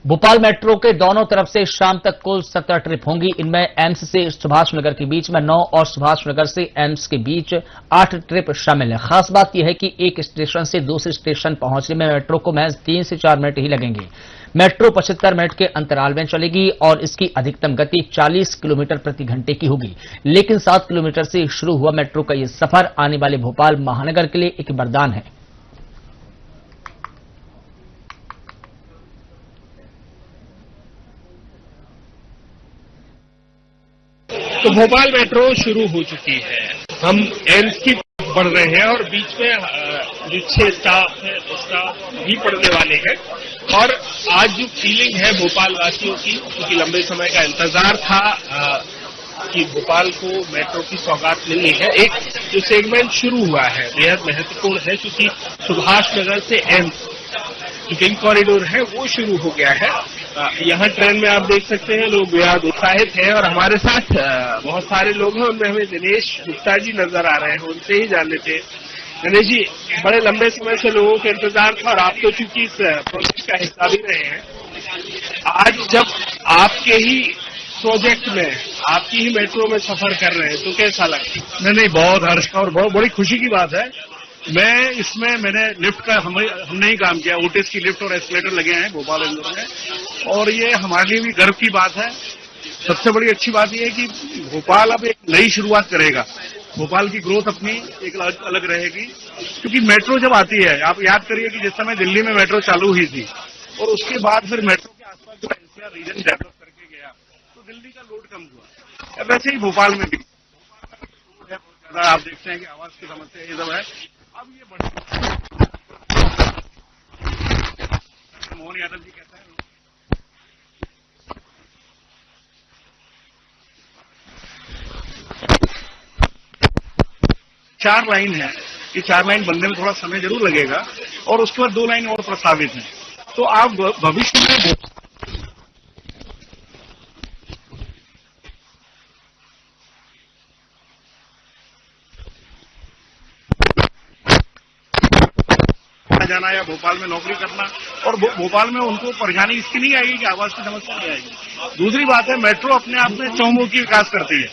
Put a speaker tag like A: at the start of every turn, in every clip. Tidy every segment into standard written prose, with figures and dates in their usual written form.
A: Bhopal metro के दोनों तरफ से शाम तक कुल 17 ट्रिप होंगी। इनमें एम्स से सुभाष नगर के बीच में 9 और सुभाष नगर से एम्स के बीच 8 ट्रिप शामिल है। खास बात यह है कि एक स्टेशन से दूसरे स्टेशन पहुंचने में मेट्रो को महज 3 से 4 मिनट ही लगेंगे। मेट्रो 75 मिनट के अंतराल में चलेगी और इसकी अधिकतम गति 40 किलोमीटर प्रति घंटे की होगी। लेकिन 7 किलोमीटर से शुरू हुआ मेट्रो का यह सफर आने वाले भोपाल महानगर के लिए एक वरदान है।
B: तो भोपाल मेट्रो शुरू हो चुकी है। हम एम्स की बढ़ रहे हैं और बीच में जो 6 स्टाफ है उसका भी पढ़ने वाले हैं। और आज जो फीलिंग है भोपाल वासियों की, क्योंकि लंबे समय का इंतजार था कि भोपाल को मेट्रो की सौगात मिलनी है। एक जो सेगमेंट शुरू हुआ है बेहद महत्वपूर्ण है, क्योंकि सुभाष नगर से एम्स जो पिंक कॉरिडोर है वो शुरू हो गया है। यहाँ ट्रेन में आप देख सकते हैं लोग बेहद उत्साहित हैं और हमारे साथ बहुत सारे लोग हैं। उनमें हमें दिनेश गुप्ता जी नजर आ रहे हैं, उनसे ही जान लेते हैं। दिनेश जी, बड़े लंबे समय से लोगों के इंतजार था और आप तो चूंकि इस प्रोजेक्ट का हिस्सा भी रहे हैं, आज जब आपके ही प्रोजेक्ट में आपकी ही मेट्रो में सफर कर रहे हैं तो कैसा लगा?
C: नहीं, बहुत हर्ष और बहुत बड़ी खुशी की बात है। मैंने लिफ्ट का हमने ही काम किया। ओटिस की लिफ्ट और एस्केलेटर लगे हैं भोपाल इंदौर में, और ये हमारे लिए भी गर्व की बात है। सबसे बड़ी अच्छी बात यह है कि भोपाल अब एक नई शुरुआत करेगा। भोपाल की ग्रोथ अपनी एक अलग रहेगी, क्योंकि मेट्रो जब आती है, आप याद करिए कि जिस समय दिल्ली में मेट्रो चालू हुई थी और उसके बाद फिर मेट्रो के आसपास जो एनसीआर रीजन डेवलप करके गया तो दिल्ली का लोड कम हुआ। वैसे ही भोपाल में भी आप देखते हैं कि आवाज की समस्या ये सब है। अब ये बढ़ मोहन यादव जी कहते हैं 4 लाइन है। ये 4 लाइन बनने में थोड़ा समय जरूर लगेगा और उसके बाद 2 लाइन और प्रस्तावित हैं। तो आप भविष्य में जाना या भोपाल में नौकरी करना, और भोपाल में उनको परेशानी इसकी नहीं आएगी कि आवाज की समस्या नहीं आएगी। दूसरी बात है, मेट्रो अपने आप में चहुमुखी विकास करती है।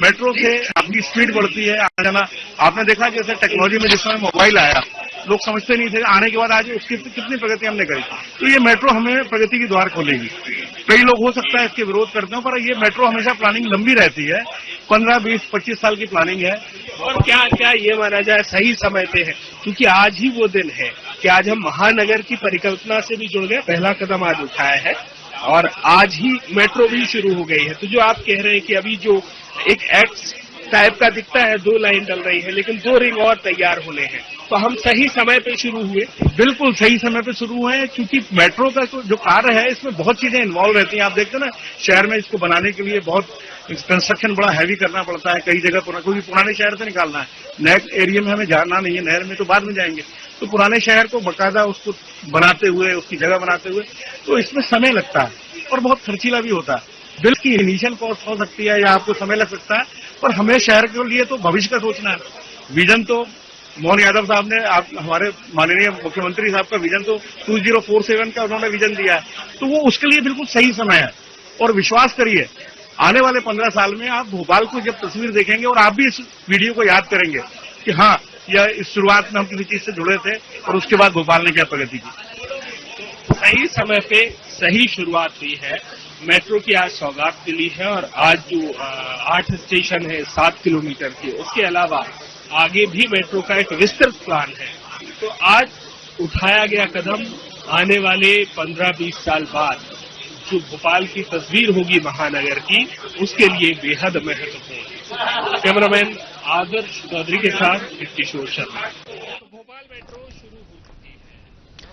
C: मेट्रो से आपकी स्पीड बढ़ती है, आना जाना। आपने देखा जैसे टेक्नोलॉजी में जिस समय मोबाइल आया, लोग समझते नहीं थे, आने के बाद आज उसकी कितनी प्रगति हमने करी। तो ये मेट्रो हमें प्रगति की द्वार खोलेगी। कई लोग हो सकता है इसके विरोध करते हो, पर ये मेट्रो हमेशा प्लानिंग लंबी रहती है, 15, 20, 25 साल की प्लानिंग है।
B: और क्या क्या ये माना जाए सही समय पे है, क्योंकि आज ही वो दिन है कि आज हम महानगर की परिकल्पना से भी जुड़ गए। पहला कदम आज उठाया है और आज ही मेट्रो भी शुरू हो गई है। तो जो आप कह रहे हैं कि अभी जो एक एक्ट टाइप का दिखता है, 2 लाइन डल रही है, लेकिन 2 रिंग और तैयार होने हैं, तो हम सही समय पे शुरू हुए।
C: बिल्कुल सही समय पे शुरू हुए हैं, क्योंकि मेट्रो का जो कार्य है इसमें बहुत चीजें इन्वॉल्व रहती हैं। आप देखते हैं ना, शहर में इसको बनाने के लिए बहुत कंस्ट्रक्शन बड़ा हैवी करना पड़ता है। कई जगह क्योंकि पुराने शहर से निकालना है, नए एरिया में हमें जाना नहीं है, नहर में तो बाद में जाएंगे। तो पुराने शहर को बकायदा उसको बनाते हुए, उसकी जगह बनाते हुए, तो इसमें समय लगता है और बहुत खर्चीला भी होता है। बिल की इनिशियल कॉस्ट हो सकती है या आपको समय लग सकता है, पर हमें शहर के लिए तो भविष्य का सोचना है। विजन तो मोहन यादव साहब ने, आप हमारे माननीय मुख्यमंत्री साहब का विजन तो 2047 का उन्होंने विजन दिया है, तो वो उसके लिए बिल्कुल सही समय है। और विश्वास करिए, आने वाले 15 साल में आप भोपाल को जब तस्वीर देखेंगे और आप भी इस वीडियो को याद करेंगे कि हाँ, या इस शुरुआत में हम किसी चीज से जुड़े थे और उसके बाद भोपाल ने क्या प्रगति की।
B: सही समय पे सही शुरुआत हुई है, मेट्रो की आज सौगात मिली है। और आज जो 8 स्टेशन है 7 किलोमीटर के, उसके अलावा आगे भी मेट्रो का एक विस्तृत प्लान है। तो आज उठाया गया कदम आने वाले 15-20 साल बाद जो भोपाल की तस्वीर होगी महानगर की, उसके लिए बेहद महत्वपूर्ण है। कैमरामैन आदर्श चौधरी के साथ किशोर शर्मा।